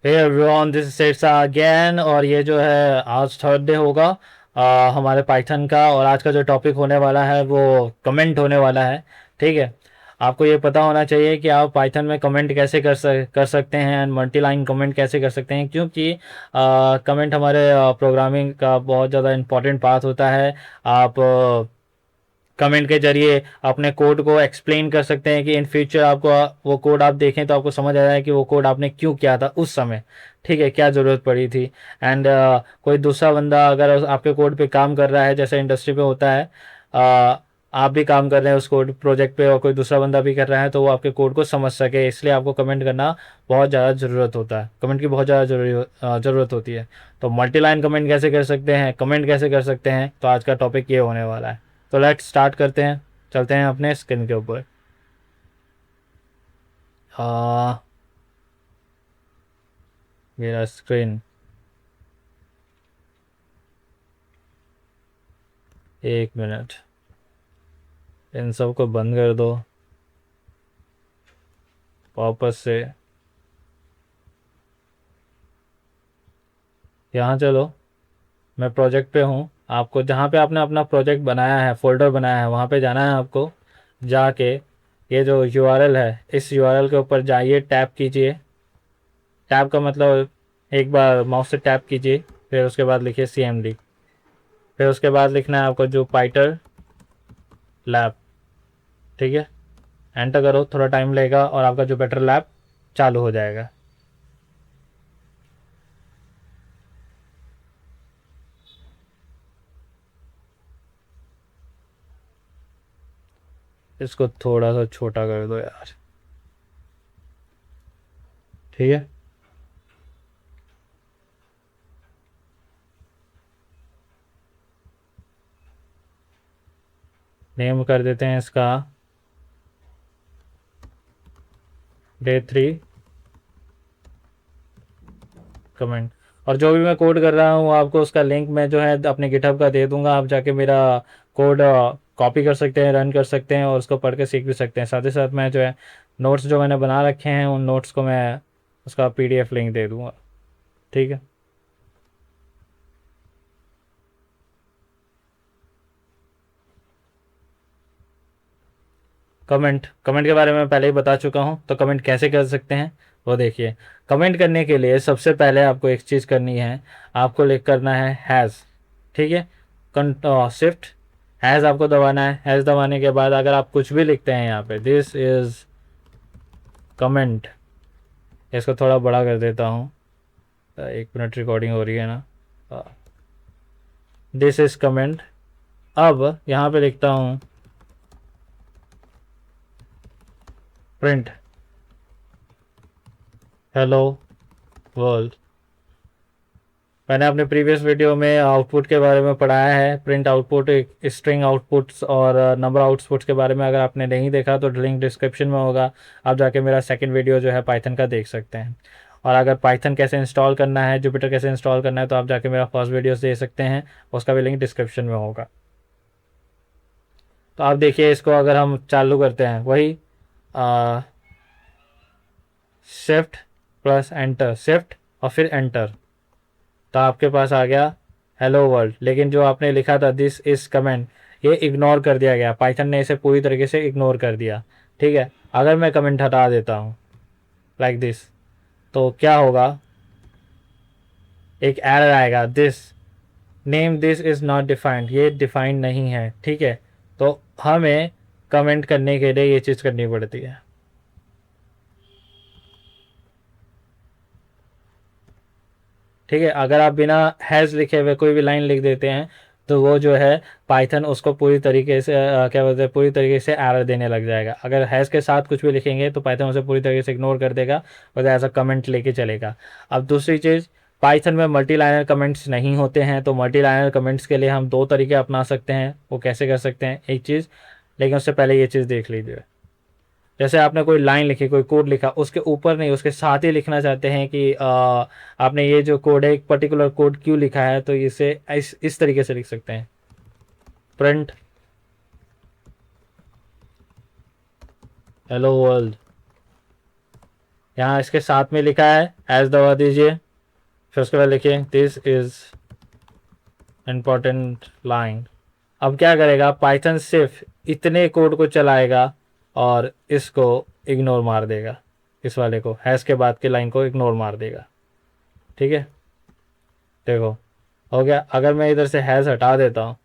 Hey everyone, this is again. और ये जो है आज थर्सडे होगा हमारे पाइथन का। और आज का जो टॉपिक होने वाला है वो कमेंट होने वाला है। ठीक है। आपको ये पता होना चाहिए कि आप पाइथन में कमेंट कैसे कर सकते हैं एंड मल्टी लाइन कमेंट कैसे कर सकते हैं, क्योंकि कमेंट हमारे प्रोग्रामिंग का बहुत ज़्यादा इंपॉर्टेंट पार्ट होता है। आप कमेंट के जरिए अपने कोड को एक्सप्लेन कर सकते हैं कि इन फ्यूचर आपको वो कोड आप देखें तो आपको समझ आ जाए कि वो कोड आपने क्यों किया था उस समय। ठीक है, क्या ज़रूरत पड़ी थी। एंड कोई दूसरा बंदा अगर आपके कोड पे काम कर रहा है, जैसे इंडस्ट्री पे होता है, आप भी काम कर रहे हैं उस कोड प्रोजेक्ट पे और कोई दूसरा बंदा भी कर रहा है, तो वो आपके कोड को समझ सके, इसलिए आपको कमेंट करना बहुत ज़्यादा ज़रूरत होता है। कमेंट की बहुत ज़्यादा ज़रूरत होती है। तो मल्टी लाइन कमेंट कैसे कर सकते हैं, कमेंट कैसे कर सकते हैं, तो आज का टॉपिक ये होने वाला है। तो लेट्स स्टार्ट करते हैं, चलते हैं अपने स्क्रीन के ऊपर। आ, मेरा स्क्रीन, एक मिनट, इन सब को बंद कर दो वापस से। यहाँ चलो, मैं प्रोजेक्ट पे हूँ। आपको जहाँ पे आपने अपना प्रोजेक्ट बनाया है, फोल्डर बनाया है, वहाँ पे जाना है आपको। जाके ये जो यूआरएल है, इस यूआरएल के ऊपर जाइए, टैप कीजिए। टैप का मतलब एक बार माउस से टैप कीजिए, फिर उसके बाद लिखिए CMD। फिर उसके बाद लिखना है आपको जो पाइटर लैब। ठीक है, एंटर करो, थोड़ा टाइम लगेगा और आपका जो बेटर लैब चालू हो जाएगा। इसको थोड़ा सा छोटा कर दो यार। ठीक है, नेम कर देते हैं इसका Day 3 कमेंट। और जो भी मैं कोड कर रहा हूँ आपको उसका लिंक मैं जो है अपने गिटहब का दे दूंगा, आप जाके मेरा कोड कॉपी कर सकते हैं, रन कर सकते हैं और उसको पढ़ के सीख भी सकते हैं। साथ ही साथ मैं जो है नोट्स जो मैंने बना रखे हैं उन नोट्स को मैं उसका PDF लिंक दे दूंगा। ठीक है। कमेंट कमेंट के बारे में पहले ही बता चुका हूँ, तो कमेंट कैसे कर सकते हैं वो देखिए। कमेंट करने के लिए सबसे पहले आपको एक चीज़ करनी है, आपको लिख करना है हैज़। ठीक है, शिफ्ट हैज़ आपको दबाना है। हैज़ दबाने के बाद अगर आप कुछ भी लिखते हैं यहाँ पे, दिस इज़ कमेंट, इसको थोड़ा बड़ा कर देता हूँ। 1 मिनट रिकॉर्डिंग हो रही है ना। This is comment. अब यहाँ पे लिखता हूँ प्रिंट हेलो वर्ल्ड। मैंने अपने प्रीवियस वीडियो में आउटपुट के बारे में पढ़ाया है, प्रिंट आउटपुट, स्ट्रिंग आउटपुट्स और नंबर आउटपुट्स के बारे में। अगर आपने नहीं देखा तो लिंक डिस्क्रिप्शन में होगा, आप जाके मेरा सेकंड वीडियो जो है पाइथन का देख सकते हैं। और अगर पाइथन कैसे इंस्टॉल करना है, जुपिटर कैसे इंस्टॉल करना है, तो आप जाके मेरा फर्स्ट वीडियो दे सकते हैं, उसका भी लिंक डिस्क्रिप्शन में होगा। तो आप देखिए, इसको अगर हम चालू करते हैं, वही शिफ्ट प्लस एंटर, शिफ्ट और फिर एंटर, तो आपके पास आ गया हेलो वर्ल्ड। लेकिन जो आपने लिखा था दिस इज कमेंट, ये इग्नोर कर दिया गया, पाइथन ने इसे पूरी तरीके से इग्नोर कर दिया। ठीक है, अगर मैं कमेंट हटा देता हूँ लाइक दिस, तो क्या होगा, एक एरर आएगा, this name this is not defined, ये डिफाइंड नहीं है। ठीक है, तो हमें कमेंट करने के लिए ये चीज़ करनी पड़ती है। ठीक है, अगर आप बिना हैज़ लिखे हुए कोई भी लाइन लिख देते हैं तो वो जो है पाइथन उसको पूरी तरीके से क्या बोलते हैं, पूरी तरीके से एरर देने लग जाएगा। अगर हैज़ के साथ कुछ भी लिखेंगे तो पाइथन उसे पूरी तरीके से इग्नोर कर देगा और एज अ कमेंट लेके चलेगा। अब दूसरी चीज़, पाइथन में मल्टी लाइनर कमेंट्स नहीं होते हैं, तो मल्टी लाइनर कमेंट्स के लिए हम दो तरीके अपना सकते हैं। वो कैसे कर सकते हैं, एक चीज़, लेकिन उससे पहले ये चीज़ देख लीजिए। जैसे आपने कोई लाइन लिखी, कोई कोड लिखा, उसके ऊपर नहीं उसके साथ ही लिखना चाहते हैं कि आपने ये जो कोड है, एक पर्टिकुलर कोड क्यों लिखा है, तो इसे इस तरीके से लिख सकते हैं, प्रिंट हेलो वर्ल्ड। यहाँ इसके साथ में लिखा है एज दबा दीजिए, फिर उसके बाद लिखिए दिस इज इम्पोर्टेंट लाइन। अब क्या करेगा, पाइथन सिर्फ इतने कोड को चलाएगा और इसको इग्नोर मार देगा, इस वाले को हैश के बाद की लाइन को इग्नोर मार देगा। ठीक है, देखो हो गया। अगर मैं इधर से हैश हटा देता हूँ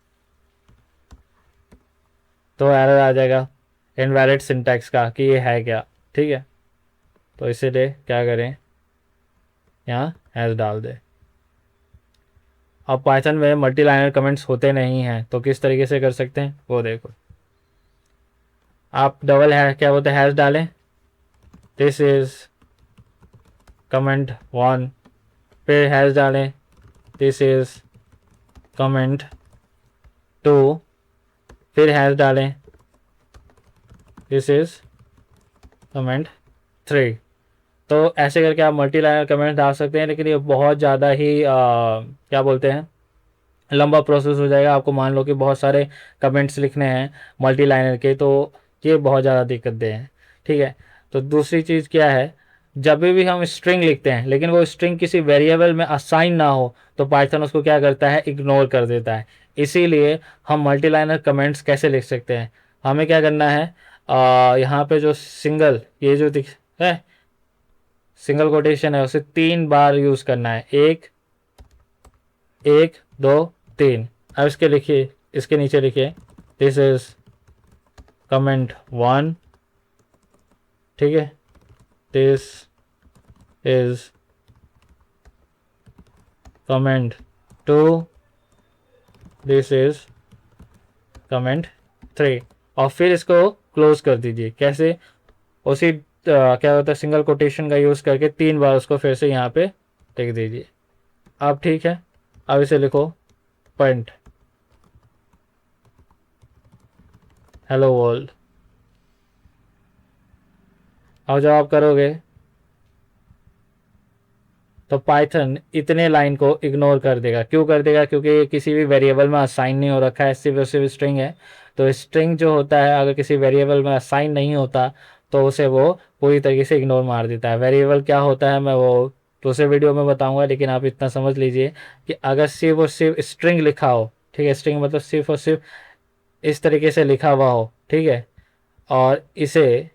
तो एरर आ जाएगा इनवैलिड सिंटैक्स का कि ये है क्या। ठीक है, तो इसीलिए क्या करें, यहाँ हैश डाल दे। अब पाइथन में मल्टी लाइनर कमेंट्स होते नहीं हैं, तो किस तरीके से कर सकते हैं वो देखो। आप डबल है क्या बोलते हैं हैश डालें, दिस इज कमेंट 1, फिर हैश डालें दिस इज कमेंट 2, फिर हैश डालें दिस इज कमेंट 3। तो ऐसे करके आप मल्टी लाइनर कमेंट डाल सकते हैं, लेकिन ये बहुत ज़्यादा ही क्या बोलते हैं लंबा प्रोसेस हो जाएगा। आपको मान लो कि बहुत सारे कमेंट्स लिखने हैं मल्टी लाइनर के, तो ये बहुत ज़्यादा दिक्कत दे हैं। ठीक है, तो दूसरी चीज़ क्या है, जब भी हम स्ट्रिंग लिखते हैं लेकिन वो स्ट्रिंग किसी वेरिएबल में असाइन ना हो तो पाइथन उसको क्या करता है, इग्नोर कर देता है। इसीलिए हम मल्टी लाइनर कमेंट्स कैसे लिख सकते हैं, हमें क्या करना है, यहाँ पे जो सिंगल ये जो दिख है सिंगल कोटेशन है उसे 3 बार यूज़ करना है, 1 1 2 3। अब इसके लिखिए, इसके नीचे लिखिए दिस इज कमेंट 1, ठीक है, this is comment 2, this is comment 3, और फिर इसको क्लोज कर दीजिए। कैसे, उसी क्या होता है सिंगल कोटेशन का यूज़ करके 3 बार उसको फिर से यहाँ पे लिख दीजिए। अब ठीक है, अब इसे लिखो प्रिंट हेलो वर्ल्ड। अब जब आप करोगे तो पाइथन इतने लाइन को इग्नोर कर देगा। क्यों कर देगा, क्योंकि ये किसी भी वेरिएबल में असाइन नहीं हो रखा है, सिर्फ और सिर्फ स्ट्रिंग है। तो स्ट्रिंग जो होता है अगर किसी वेरिएबल में असाइन नहीं होता तो उसे वो पूरी तरीके से इग्नोर मार देता है। वेरिएबल क्या होता है मैं वो दूसरे वीडियो में बताऊंगा, लेकिन आप इतना समझ लीजिए कि अगर सिर्फ और सिर्फ स्ट्रिंग लिखा हो, ठीक है, स्ट्रिंग मतलब सिर्फ और सिर्फ इस तरीके से लिखा हुआ हो, ठीक है, और इसे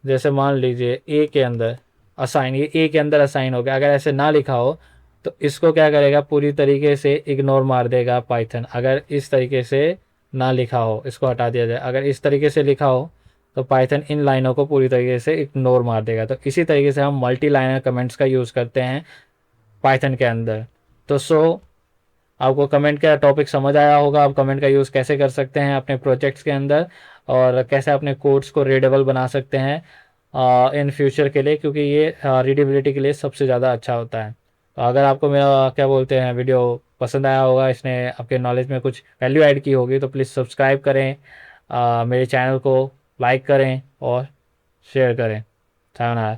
जैसे मान लीजिए ए के अंदर असाइन, ये ए के अंदर असाइन हो गया, अगर ऐसे ना लिखा हो तो इसको क्या करेगा, पूरी तरीके से इग्नोर मार देगा पाइथन। अगर इस तरीके से ना लिखा हो, इसको हटा दिया जाए, अगर इस तरीके से लिखा हो तो पाइथन इन लाइनों को पूरी तरीके से इग्नोर मार देगा। तो इसी तरीके से हम मल्टी लाइनर कमेंट्स का यूज़ करते हैं पाइथन के अंदर। तो आपको कमेंट का टॉपिक समझ आया होगा, आप कमेंट का यूज़ कैसे कर सकते हैं अपने प्रोजेक्ट्स के अंदर, और कैसे अपने कोड्स को रीडेबल बना सकते हैं इन फ्यूचर के लिए, क्योंकि ये रीडेबिलिटी के लिए सबसे ज़्यादा अच्छा होता है। तो अगर आपको मेरा क्या बोलते हैं वीडियो पसंद आया होगा, इसने आपके नॉलेज में कुछ वैल्यू ऐड की होगी, तो प्लीज़ सब्सक्राइब करें, मेरे चैनल को लाइक करें और शेयर करें। सायोनारा।